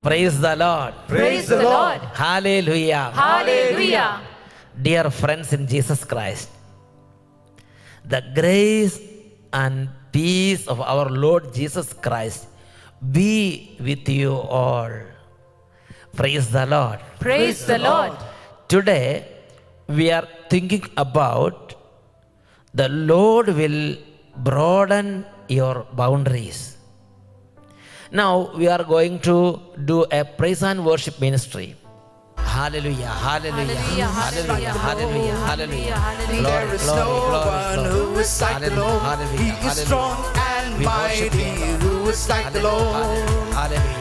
Praise the Lord. Praise the Lord. Hallelujah. Hallelujah. Dear friends in Jesus Christ, the grace and peace of our Lord Jesus Christ be with you all. Praise the Lord. Praise the Lord. Today we are thinking about the Lord will broaden your boundaries. Now we are going to do a praise and worship ministry. Hallelujah, hallelujah, hallelujah, hallelujah, hallelujah. There is no one who is like the Lord. He is strong and mighty. Who is like the Lord?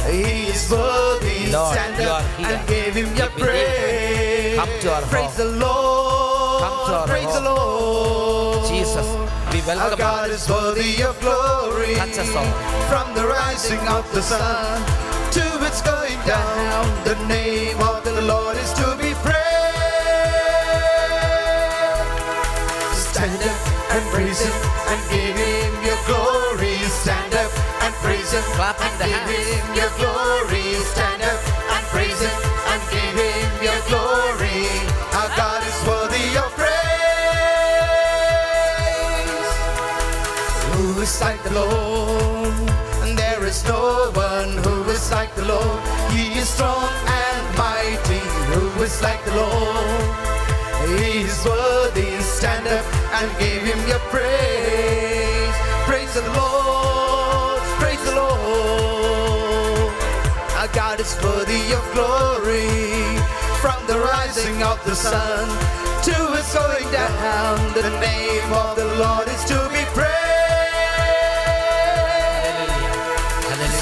He is worthy. Stand up and give him your praise. Come to our Praise the Lord. Come to our Praise the Lord. Jesus, we Our welcome God is worthy of glory. Touch us all. From the rising of the sun to its going down, the name of the Lord is to be praised. Stand up and praise him and give him your glory. Stand up and praise him Clapping and the give hands. him your glory. Stand up and praise him and give him your glory. Our God is worthy of praise. Who is like the Lord? And there is no one who is like the Lord. He is strong and mighty. Who is like the Lord? He is worthy. Stand up and give him your praise. Praise the Lord. Praise the Lord. Our God is worthy of glory. From the rising of the sun to its going down, the name of the Lord is to be praised.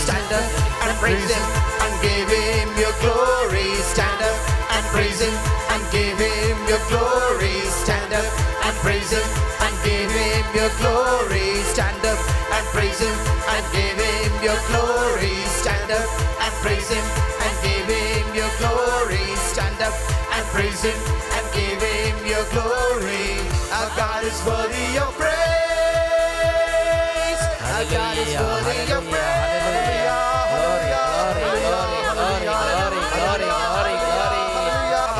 Stand up and praise him and give him your glory. Stand up and praise him and give him your glory. Stand up and praise him and give him your glory. Stand up and praise him and give him your glory. Stand up and praise him and give him your glory. Stand up and praise him and give him your glory. Our God is worthy of praise. Our God is worthy of praise.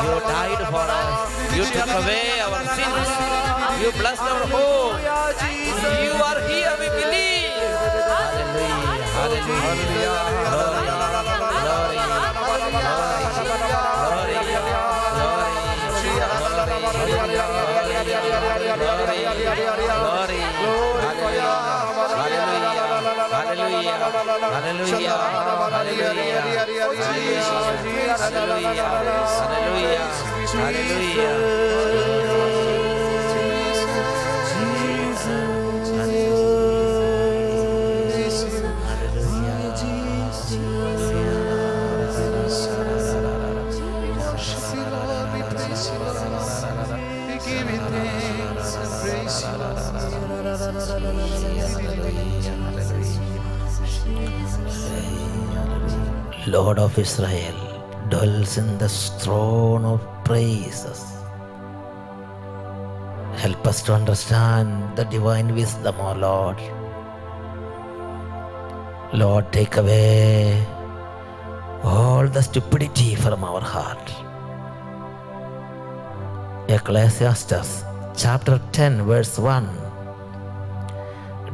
You died for us. You took away our sins. You blessed our home. You are here, we believe. Hallelujah. Lord of Israel dwells in the throne of praises. Help us to understand the divine wisdom, O Lord. Lord, take away all the stupidity from our heart. Ecclesiastes chapter 10 verse 1.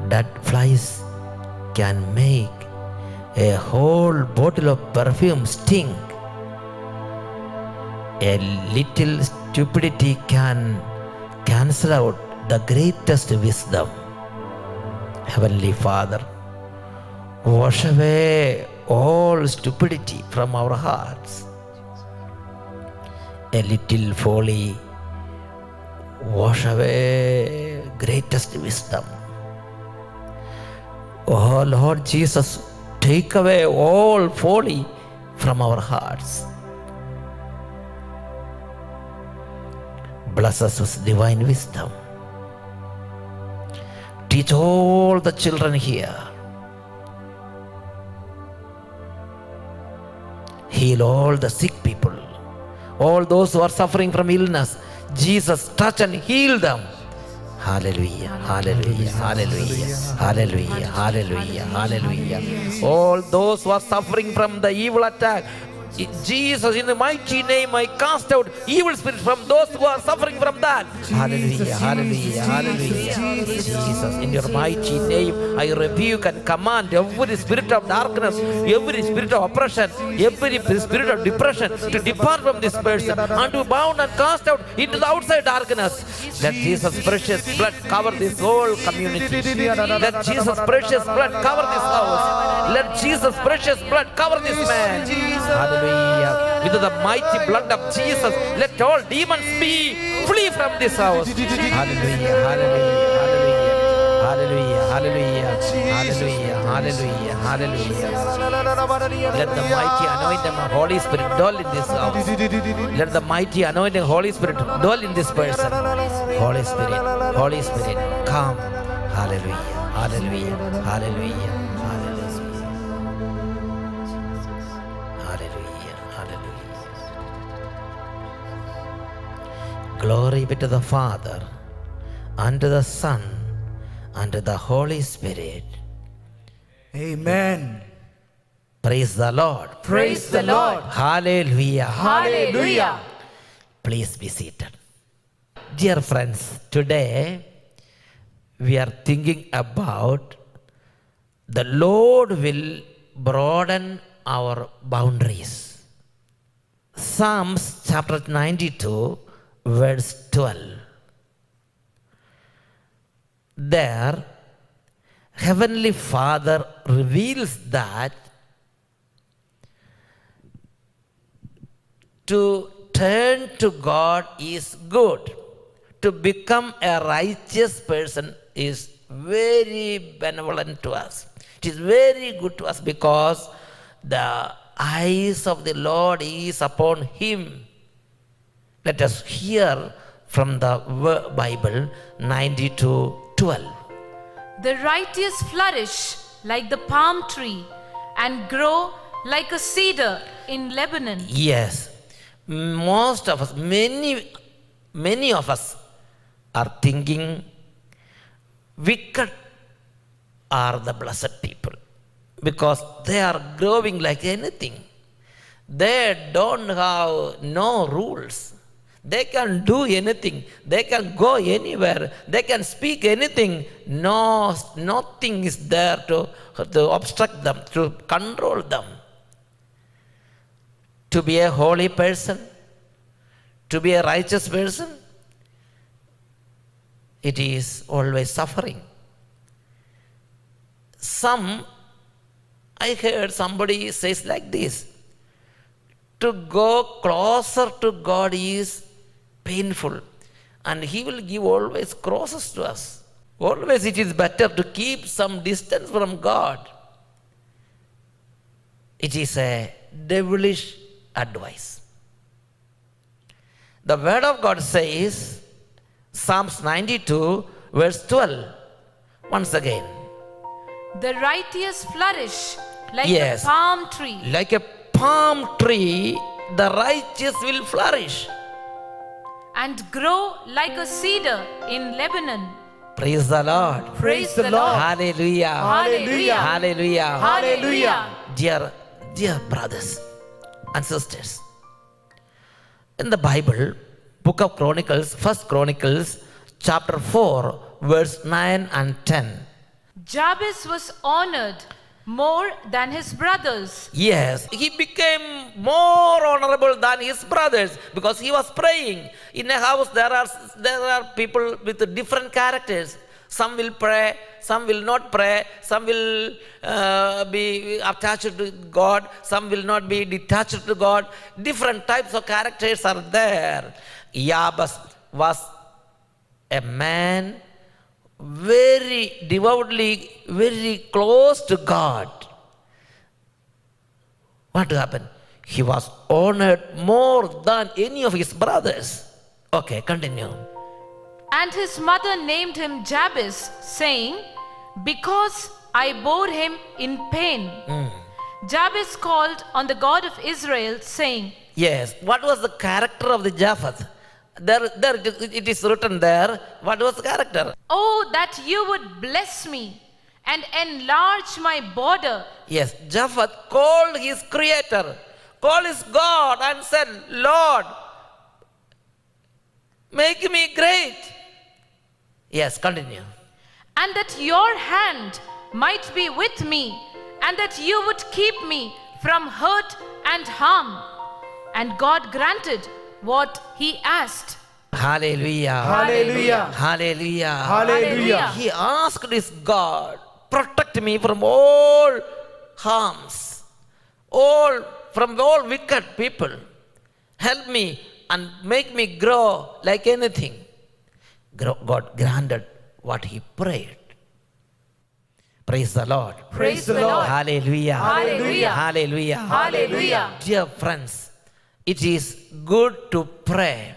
Dead flies can make a whole bottle of perfume stink. A little stupidity can cancel out the greatest wisdom. Heavenly Father, wash away all stupidity from our hearts. A little folly, wash away greatest wisdom. Oh Lord Jesus, take away all folly from our hearts. Bless us with divine wisdom. Teach all the children here. Heal all the sick people. All those who are suffering from illness. Jesus, touch and heal them. Hallelujah, hallelujah, hallelujah, hallelujah, hallelujah, hallelujah. All those who are suffering from the evil attack, Jesus, in the mighty name, I cast out evil spirits from those who are suffering from that. Hallelujah, hallelujah, hallelujah. Jesus, in your mighty name, I rebuke and command every spirit of darkness, every spirit of oppression, every spirit of depression to depart from this person and to bound and cast out into the outside darkness. Let Jesus' precious blood cover this whole community. Let Jesus' precious blood cover this house. Let Jesus' precious blood cover this man. Hallelujah. With the mighty blood of Jesus, let all demons flee from this house. Hallelujah, hallelujah, hallelujah, hallelujah, hallelujah, hallelujah, hallelujah. Let the mighty anointing of Holy Spirit dwell in this house. Let the mighty anointing of Holy Spirit dwell in this person. Holy Spirit, come. Hallelujah, hallelujah, hallelujah. Glory be to the Father, and to the Son, and to the Holy Spirit. Amen. Praise the Lord. Praise the Lord. Hallelujah. Hallelujah. Please be seated. Dear friends, today we are thinking about the Lord will broaden our boundaries. Psalms chapter 92, verse 12. There, Heavenly Father reveals that to turn to God is good. To become a righteous person is very benevolent to us. It is very good to us because the eyes of the Lord is upon him. Let us hear from the Bible 92:12. The righteous flourish like the palm tree and grow like a cedar in Lebanon. Yes, most of us, many of us are thinking wicked are the blessed people because they are growing like anything. They don't have no rules. They can do anything. They can go anywhere. They can speak anything. No, nothing is there to obstruct them, to control them. To be a holy person, to be a righteous person, it is always suffering. I heard somebody says like this: to go closer to God is painful, and he will give always crosses to us. Always it is better to keep some distance from God. It is a devilish advice. The word of God says, Psalms 92 verse 12, once again. The righteous flourish like Yes. the palm tree. Like a palm tree, the righteous will flourish. And grow like a cedar in Lebanon. Praise the Lord. Praise the Lord. Hallelujah. Hallelujah. Hallelujah. Hallelujah. Dear brothers and sisters, in the Bible, Book of Chronicles, 1 Chronicles, chapter 4, verse 9 and 10. Jabez was honored more than his brothers. Yes, he became more honorable than his brothers because he was praying. In a house, there are people with different characters. Some will pray, some will not pray, some will be attached to God, some will not be detached to God. Different types of characters are there. Jabez was a man very devoutly, very close to God. What happened? He was honored more than any of his brothers. Okay, continue. And his mother named him Jabez, saying, because I bore him in pain. Jabez called on the God of Israel, saying, Yes, what was the character of the Japheth? There it is written there. What was the character? Oh, that you would bless me and enlarge my border. Yes, Japheth called his creator, called his God and said, Lord, make me great. Yes, continue. And that your hand might be with me, and that you would keep me from hurt and harm. And God granted what he asked. Hallelujah. Hallelujah. Hallelujah. Hallelujah. He asked his God, protect me from all harms, from all wicked people. Help me and make me grow like anything. God granted what he prayed. Praise the Lord. Praise the Lord. Hallelujah. Hallelujah. Hallelujah. Hallelujah. Dear friends, it is good to pray.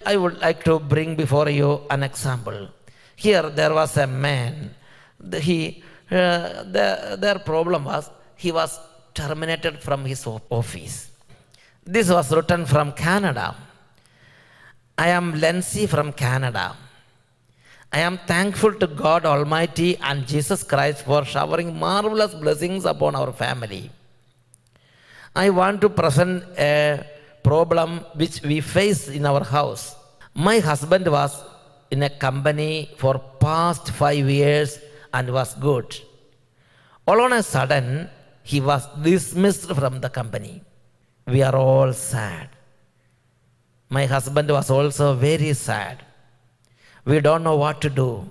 I would like to bring before you an example. Here there was a man. Their problem was he was terminated from his office. This was written from Canada. I am Lency from Canada. I am thankful to God Almighty and Jesus Christ for showering marvelous blessings upon our family. I want to present a problem which we face in our house. My husband was in a company for past 5 years and was good. All on a sudden, he was dismissed from the company. We are all sad. My husband was also very sad. We don't know what to do.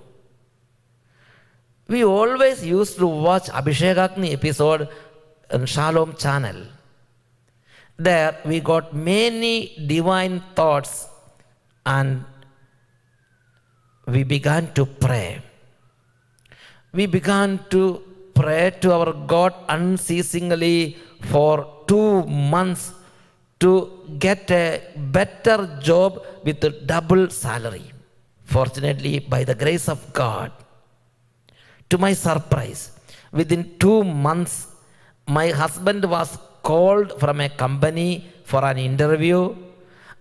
We always used to watch Abhishek Agni episode on Shalom channel. There we got many divine thoughts and we began to pray. We began to pray to our God unceasingly for 2 months to get a better job with a double salary. Fortunately, by the grace of God, to my surprise, within 2 months, my husband was called from a company for an interview,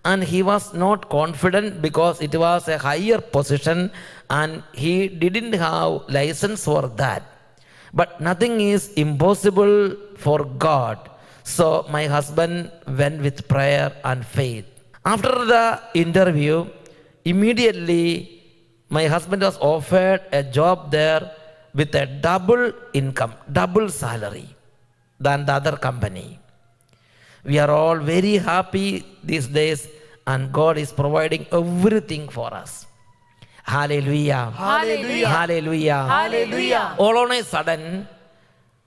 and he was not confident because it was a higher position and he didn't have license for that. But nothing is impossible for God. So my husband went with prayer and faith. After the interview, immediately my husband was offered a job there with a double income, double salary than the other company. We are all very happy these days and God is providing everything for us. Hallelujah. Hallelujah. Hallelujah. Hallelujah. All on a sudden,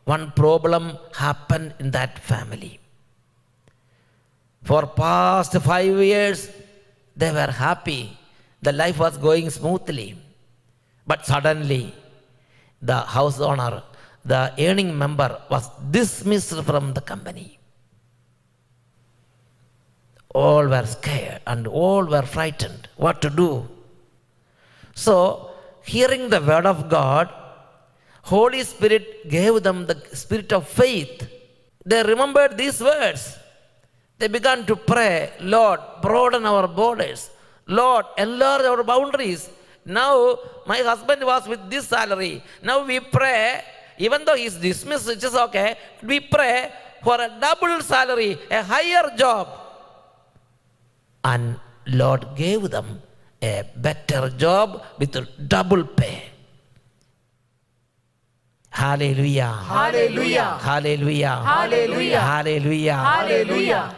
one problem happened in that family. For past 5 years, they were happy. The life was going smoothly. But suddenly, the house owner, the earning member, was dismissed from the company. All were scared and all were frightened. What to do? So, hearing the word of God, Holy Spirit gave them the spirit of faith. They remembered these words. They began to pray, Lord, broaden our borders. Lord, enlarge our boundaries. Now, my husband was with this salary. Now we pray, even though he is dismissed, which is okay, we pray for a double salary, a higher job. And Lord gave them a better job with a double pay. Hallelujah. Hallelujah. Hallelujah. Hallelujah. Hallelujah. Hallelujah.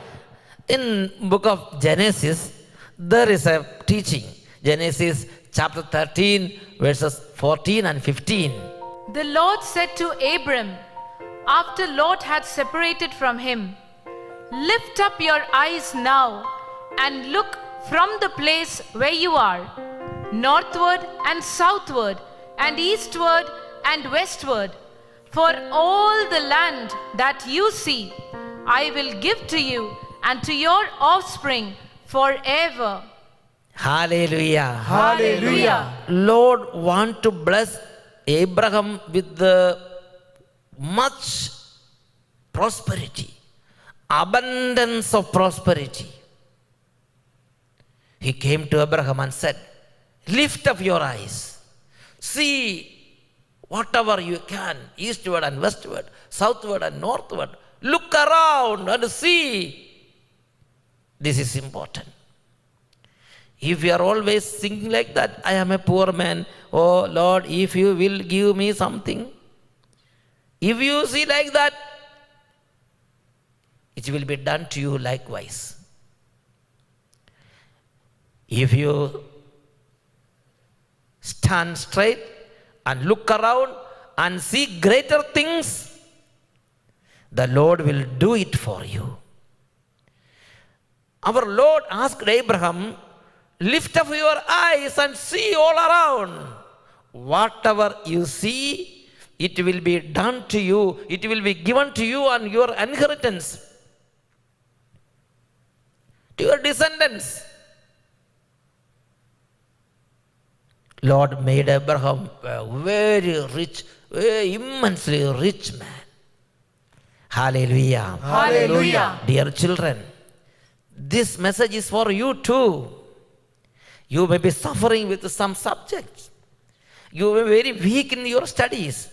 In book of Genesis, there is a teaching. Genesis chapter 13, verses 14 and 15. The Lord said to Abram, after Lot had separated from him, lift up your eyes now and look from the place where you are, northward and southward and eastward and westward. For all the land that you see, I will give to you and to your offspring forever. Hallelujah. Hallelujah. Lord want to bless Abraham with the much prosperity, abundance of prosperity. He came to Abraham and said, lift up your eyes, see whatever you can, eastward and westward, southward and northward. Look around and see. This is important. If you are always thinking like that, I am a poor man, oh Lord, if you will give me something. If you see like that, it will be done to you likewise. If you stand straight and look around and see greater things, the Lord will do it for you. Our Lord asked Abraham, lift up your eyes and see all around. Whatever you see, it will be done to you. It will be given to you and your inheritance, to your descendants. Lord made Abraham a very rich, very immensely rich man. Hallelujah. Hallelujah. Dear children, this message is for you too. You may be suffering with some subjects. You may be very weak in your studies.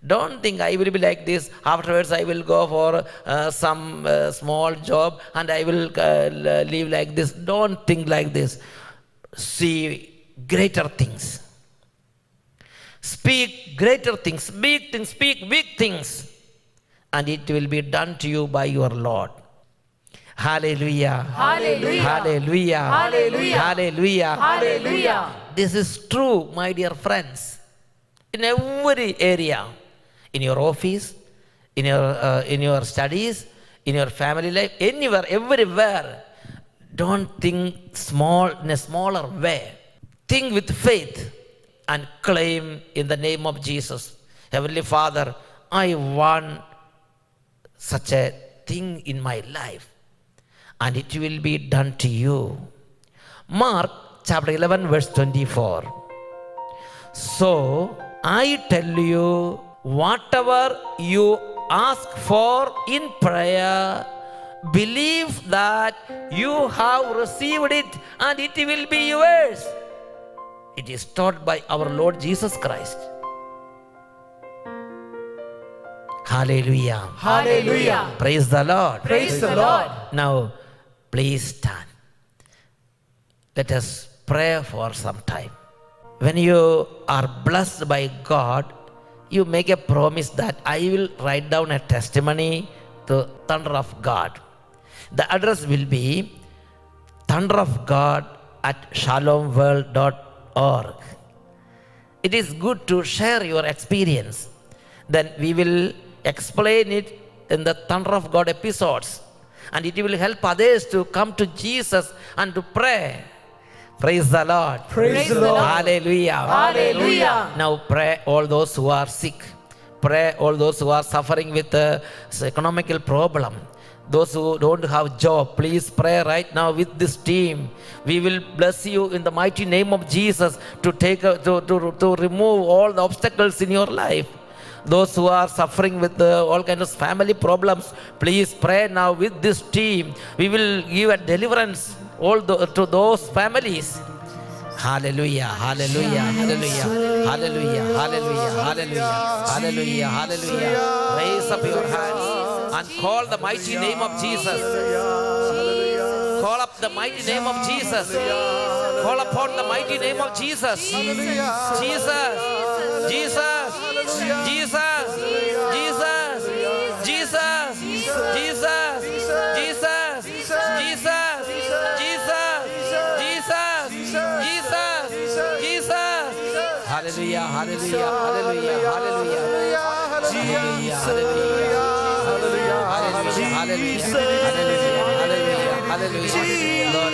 Don't think I will be like this. Afterwards, I will go for some small job and I will live like this. Don't think like this. See greater things. Speak greater things. Big things. Speak big things. And it will be done to you by your Lord. Hallelujah. Hallelujah. Hallelujah. Hallelujah. Hallelujah. Hallelujah. This is true, my dear friends. In every area, in your office, in your studies, in your family life, anywhere, everywhere. Don't think small in a smaller way. Think with faith and claim in the name of Jesus. Heavenly Father, I want such a thing in my life, and it will be done to you. Mark chapter 11 verse 24. So I tell you, whatever you ask for in prayer, believe that you have received it and it will be yours. It is taught by our Lord Jesus Christ. Hallelujah. Hallelujah. Praise the Lord. Praise the Lord. Now, please stand. Let us pray for some time. When you are blessed by God, you make a promise that I will write down a testimony to Thunder of God. The address will be thunderofgod@shalomworld.org. It is good to share your experience. Then we will explain it in the Thunder of God episodes. And it will help others to come to Jesus and to pray. Praise the Lord. Praise the Lord. Hallelujah. Hallelujah. Now pray all those who are sick. Pray all those who are suffering with economical problem. Those who don't have job, please pray right now with this team. We will bless you in the mighty name of Jesus to remove all the obstacles in your life. Those who are suffering with all kinds of family problems, please pray now with this team. We will give a deliverance to those families. Hallelujah, hallelujah, hallelujah, hallelujah, hallelujah, hallelujah, hallelujah, hallelujah. Raise up your hands and call the mighty name of Jesus. Call up the mighty name of Jesus. Call upon the mighty name of Jesus. Jesus, Jesus, Jesus, Jesus, Jesus, Jesus, Jesus, Jesus, Jesus. Hallelujah, hallelujah, hallelujah, hallelujah. Hallelujah, hallelujah. Hallelujah, hallelujah, hallelujah. Lord,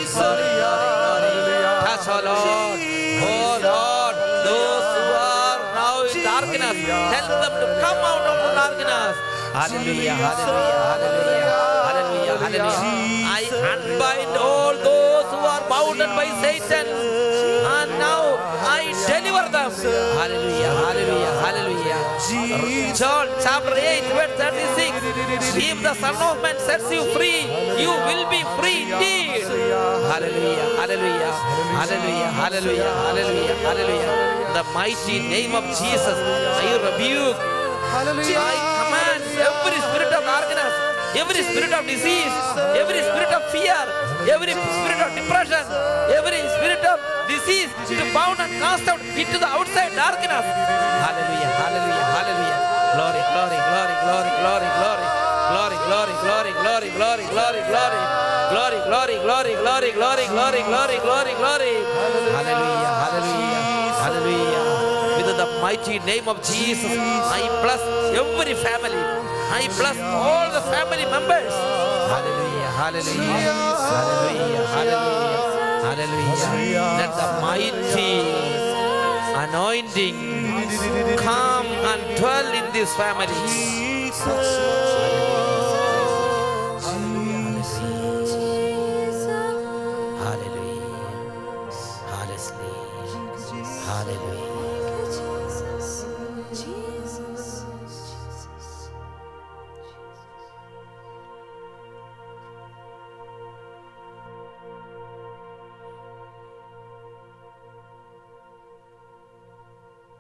touch, oh Lord. Oh Lord, those who are now in darkness, help them to come out of the darkness. Hallelujah, hallelujah, hallelujah, hallelujah, hallelujah. I unbind all those who are bounded by Satan, and now I deliver them. Hallelujah, hallelujah, hallelujah. John chapter 8 verse 36. If the Son of Man sets you free, you will be free indeed. Hallelujah, hallelujah, hallelujah, hallelujah, hallelujah, hallelujah. In the mighty name of Jesus, I rebuke, I command every spirit of darkness, every spirit of disease, every spirit of fear, every spirit of depression, every spirit of disease to bound and cast out into the outside darkness. Hallelujah, hallelujah, hallelujah. Glory, glory, glory, glory, glory, glory. Glory, glory, glory, glory, glory, glory, glory. Glory, glory, glory, glory, glory, glory, glory, glory, glory. Hallelujah, hallelujah, hallelujah. With the mighty name of Jesus, I bless every family. I bless all the family members. Hallelujah, hallelujah, hallelujah, hallelujah, hallelujah. Let the mighty anointing come and dwell in this family.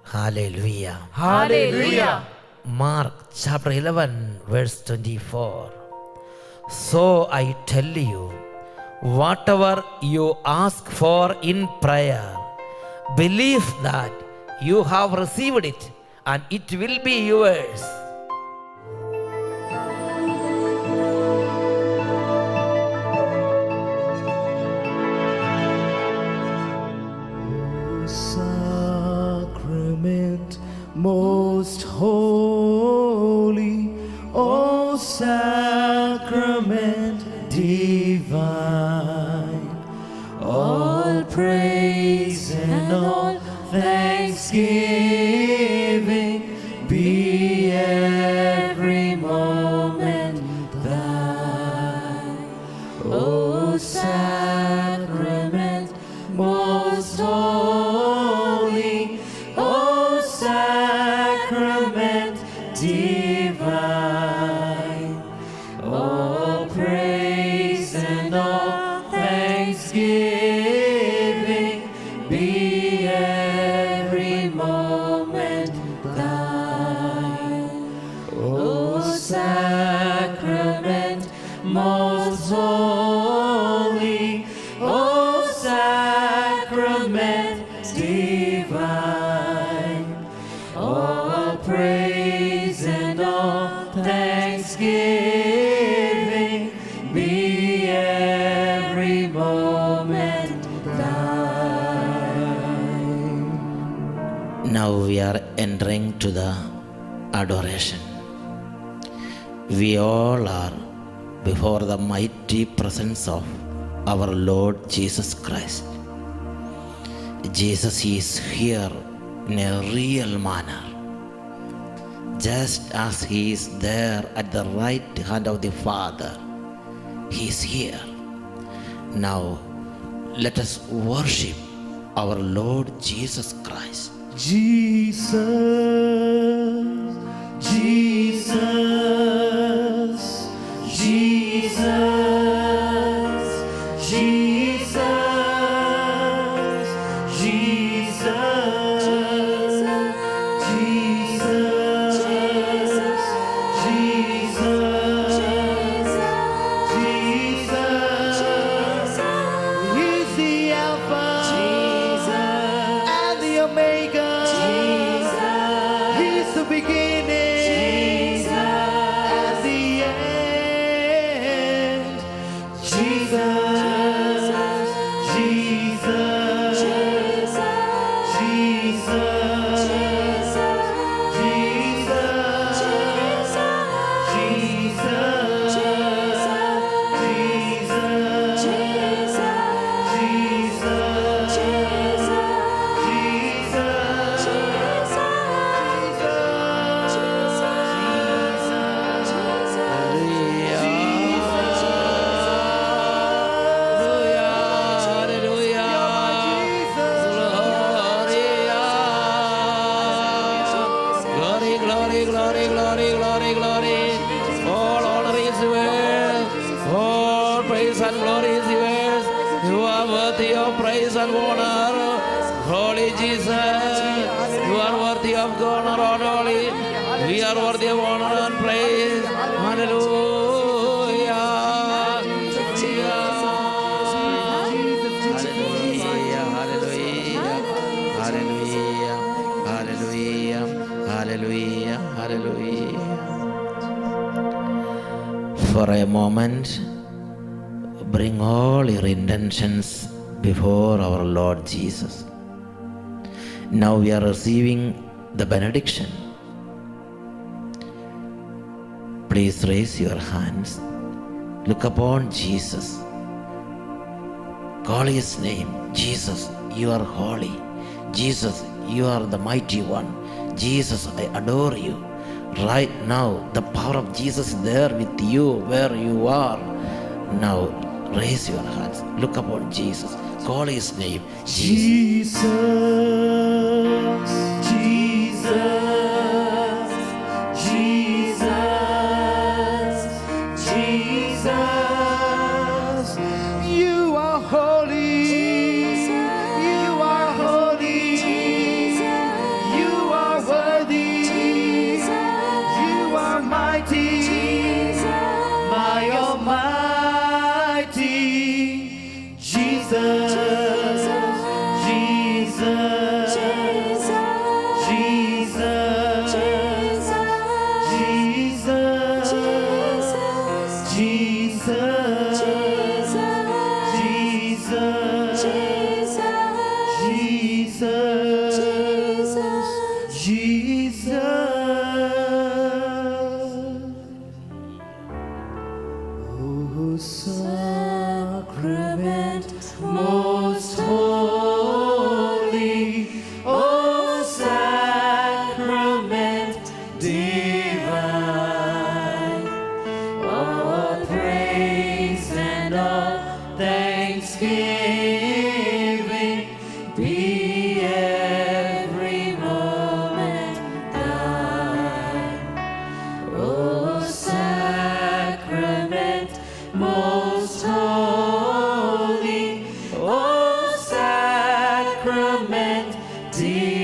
Hallelujah. Hallelujah. Mark chapter 11, verse 24. So I tell you, whatever you ask for in prayer, believe that you have received it and it will be yours. Sacrament most holy, O sacrament divine, all praise and all thanksgiving be every moment thine. O sacrament most holy, O sacrament divine, all praise and all thanksgiving be every moment thine. O sacrament most holy, O sacrament divine, all praise and all thanksgiving be every moment thine. Now we are entering to the adoration. We all are before the mighty presence of our Lord Jesus Christ. Jesus is here in a real manner, just as He is there at the right hand of the Father. He is here. Now let us worship our Lord Jesus Christ. Jesus, Jesus, Jesus, Jesus, Jesus, Jesus. He's the Alpha and the Omega. He's the beginning and the end. Jesus, Jesus, Jesus, Glory, glory, glory, glory, glory, glory. Oh, and honor. Holy Jesus, you are worthy of honor, Lord, holy. We are worthy of honor and praise. Hallelujah. Hallelujah. Hallelujah. Hallelujah. Hallelujah. For a moment, bring all your intentions before our Lord Jesus. Now we are receiving the benediction. Please raise your hands. Look upon Jesus. Call his name. Jesus, you are holy. Jesus, you are the mighty one. Jesus, I adore you. Right now, the power of Jesus is there with you where you are. Now, raise your hands. Look upon Jesus. Call his name. Jesus. Jesus, Jesus, Jesus, you are holy, you are holy, you are worthy, you are mighty, my Almighty, Jesus. Sacrament most holy, oh sacrament divine, all praise and all thanksgiving be every moment thine, oh sacrament most holy, oh sacrament divine.